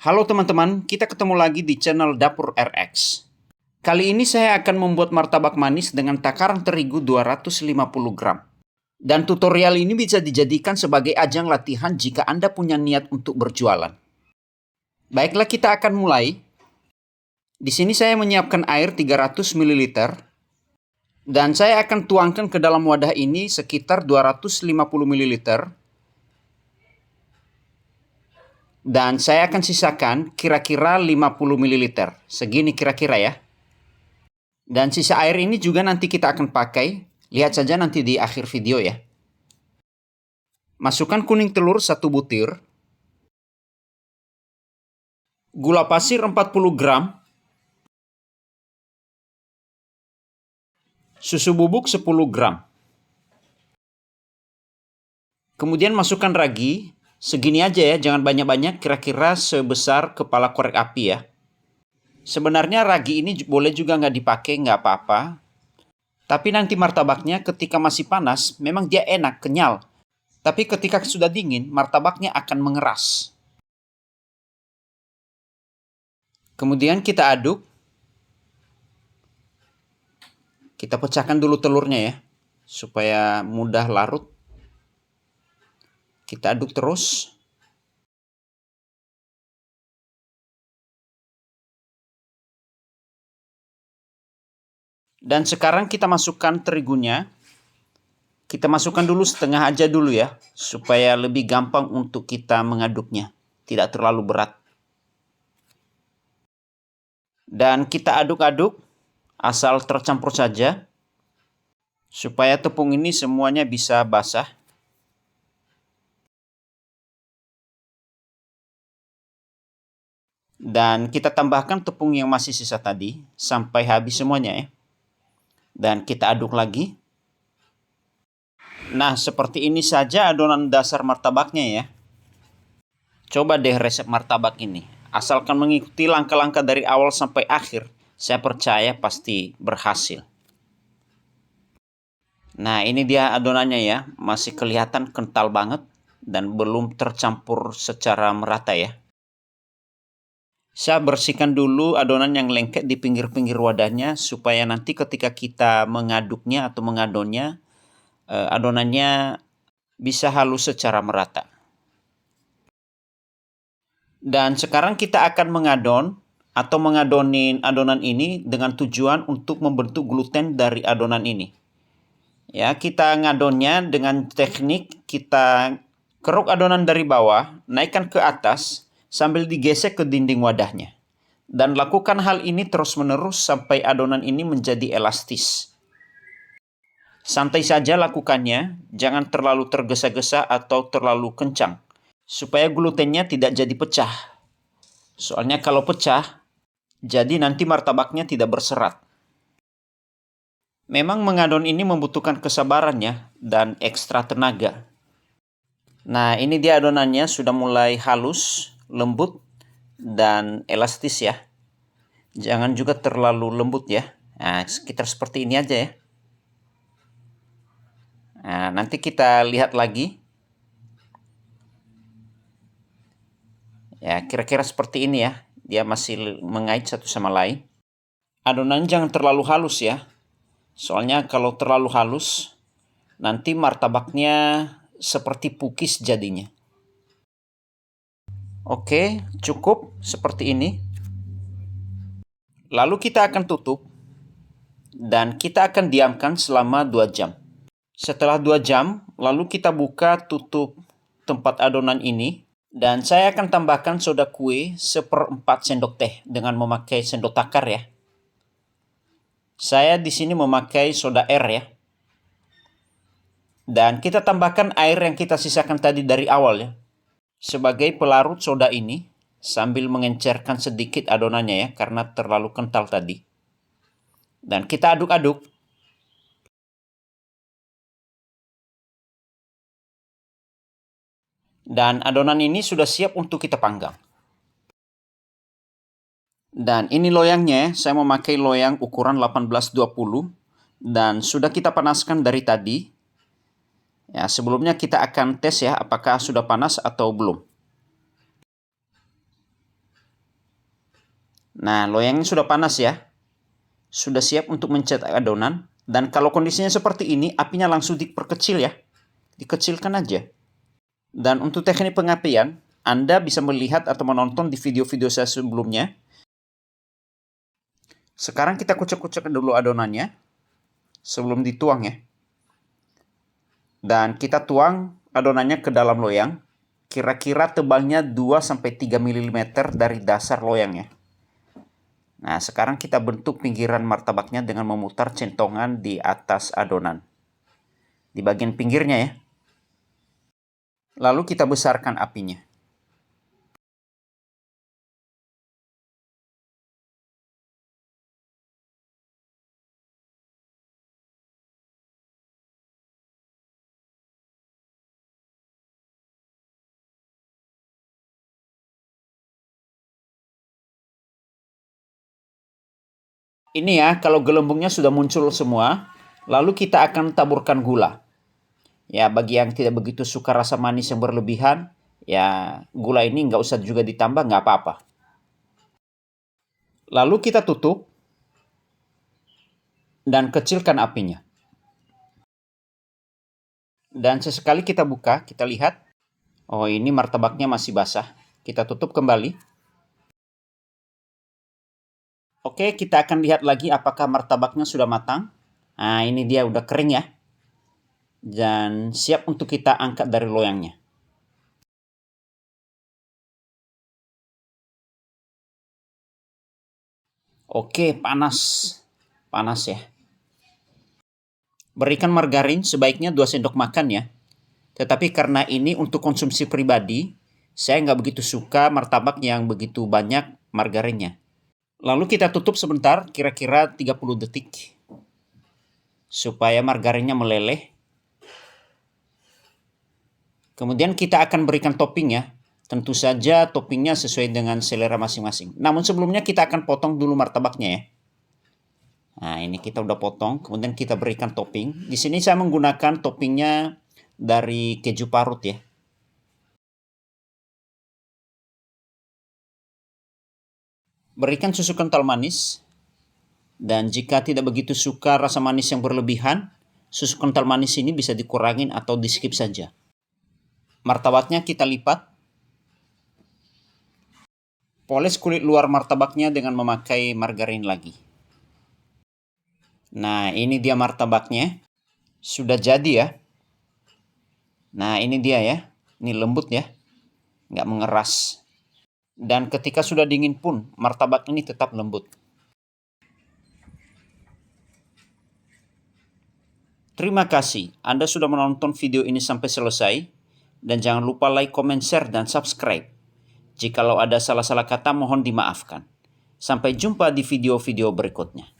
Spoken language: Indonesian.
Halo teman-teman, kita ketemu lagi di channel Dapur RX. Kali ini saya akan membuat martabak manis dengan takaran terigu 250 gram. Dan tutorial ini bisa dijadikan sebagai ajang latihan jika Anda punya niat untuk berjualan. Baiklah, kita akan mulai. Di sini saya menyiapkan air 300 ml. Dan saya akan tuangkan ke dalam wadah ini sekitar 250 ml. Dan saya akan sisakan kira-kira 50 ml. Segini kira-kira ya. Dan sisa air ini juga nanti kita akan pakai. Lihat saja nanti di akhir video ya. Masukkan kuning telur 1 butir. Gula pasir 40 gram. Susu bubuk 10 gram. Kemudian masukkan ragi. Segini aja ya, jangan banyak-banyak, kira-kira sebesar kepala korek api ya. Sebenarnya ragi ini boleh juga nggak dipakai, nggak apa-apa. Tapi nanti martabaknya ketika masih panas, memang dia enak, kenyal. Tapi ketika sudah dingin, martabaknya akan mengeras. Kemudian kita aduk. Kita pecahkan dulu telurnya ya, supaya mudah larut. Kita aduk terus. Dan sekarang kita masukkan terigunya. Kita masukkan dulu setengah aja dulu ya, supaya lebih gampang untuk kita mengaduknya. Tidak terlalu berat. Dan kita aduk-aduk, asal tercampur saja. Supaya tepung ini semuanya bisa basah. Dan kita tambahkan tepung yang masih sisa tadi, sampai habis semuanya ya. Dan kita aduk lagi. Nah, seperti ini saja adonan dasar martabaknya ya. Coba deh resep martabak ini. Asalkan mengikuti langkah-langkah dari awal sampai akhir, saya percaya pasti berhasil. Nah, ini dia adonannya ya. Masih kelihatan kental banget dan belum tercampur secara merata ya. Saya bersihkan dulu adonan yang lengket di pinggir-pinggir wadahnya supaya nanti ketika kita mengaduknya atau mengadonnya, adonannya bisa halus secara merata. Dan sekarang kita akan mengadon atau mengadonin adonan ini dengan tujuan untuk membentuk gluten dari adonan ini. Ya, kita ngadonnya dengan teknik kita keruk adonan dari bawah, naikkan ke atas sambil digesek ke dinding wadahnya. Dan lakukan hal ini terus-menerus sampai adonan ini menjadi elastis. Santai saja lakukannya, jangan terlalu tergesa-gesa atau terlalu kencang, supaya glutennya tidak jadi pecah. Soalnya kalau pecah, jadi nanti martabaknya tidak berserat. Memang mengadon ini membutuhkan kesabaran ya, dan ekstra tenaga. Nah, ini dia adonannya sudah mulai halus, lembut, dan elastis ya. Jangan juga terlalu lembut ya. Nah, sekitar seperti ini aja ya. Nah, nanti kita lihat lagi. Ya, kira-kira seperti ini ya. Dia masih mengait satu sama lain. Adonan jangan terlalu halus ya. Soalnya kalau terlalu halus, nanti martabaknya seperti pukis jadinya. Oke, cukup seperti ini. Lalu kita akan tutup. Dan kita akan diamkan selama 2 jam. Setelah 2 jam, lalu kita buka tutup tempat adonan ini. Dan saya akan tambahkan soda kue 1/4 sendok teh dengan memakai sendok takar ya. Saya di sini memakai soda air ya. Dan kita tambahkan air yang kita sisakan tadi dari awal ya. Sebagai pelarut soda ini sambil mengencerkan sedikit adonannya ya karena terlalu kental tadi. Dan kita aduk-aduk. Dan adonan ini sudah siap untuk kita panggang. Dan ini loyangnya, saya memakai loyang ukuran 18-20 dan sudah kita panaskan dari tadi. Ya, sebelumnya kita akan tes ya apakah sudah panas atau belum. Nah, loyangnya sudah panas ya. Sudah siap untuk mencetak adonan. Dan kalau kondisinya seperti ini, apinya langsung diperkecil ya. Dikecilkan aja. Dan untuk teknik pengapian, Anda bisa melihat atau menonton di video-video saya sebelumnya. Sekarang kita kucek-kucek dulu adonannya sebelum dituang ya. Dan kita tuang adonannya ke dalam loyang. Kira-kira tebalnya 2-3 mm dari dasar loyangnya. Nah, sekarang kita bentuk pinggiran martabaknya dengan memutar centongan di atas adonan. Di bagian pinggirnya ya. Lalu kita besarkan apinya. Ini ya, kalau gelembungnya sudah muncul semua, lalu kita akan taburkan gula. Ya, bagi yang tidak begitu suka rasa manis yang berlebihan, ya gula ini nggak usah juga ditambah, nggak apa-apa. Lalu kita tutup dan kecilkan apinya. Dan sesekali kita buka, kita lihat. Oh, ini martabaknya masih basah. Kita tutup kembali. Oke, kita akan lihat lagi apakah martabaknya sudah matang. Nah, ini dia udah kering ya. Dan siap untuk kita angkat dari loyangnya. Oke, panas. Panas ya. Berikan margarin sebaiknya 2 sendok makan ya. Tetapi karena ini untuk konsumsi pribadi, saya nggak begitu suka martabak yang begitu banyak margarinnya. Lalu kita tutup sebentar, kira-kira 30 detik. Supaya margarinnya meleleh. Kemudian kita akan berikan topping ya. Tentu saja toppingnya sesuai dengan selera masing-masing. Namun sebelumnya kita akan potong dulu martabaknya ya. Nah, ini kita udah potong, kemudian kita berikan topping. Di sini saya menggunakan toppingnya dari keju parut ya. Berikan susu kental manis. Dan jika tidak begitu suka rasa manis yang berlebihan, susu kental manis ini bisa dikurangin atau di skip saja. Martabaknya kita lipat. Poles kulit luar martabaknya dengan memakai margarin lagi. Nah, ini dia martabaknya. Sudah jadi ya. Nah, ini dia ya. Ini lembut ya. Nggak mengeras. Dan ketika sudah dingin pun, martabak ini tetap lembut. Terima kasih Anda sudah menonton video ini sampai selesai. Dan jangan lupa like, comment, share, dan subscribe. Jikalau ada salah-salah kata mohon dimaafkan. Sampai jumpa di video-video berikutnya.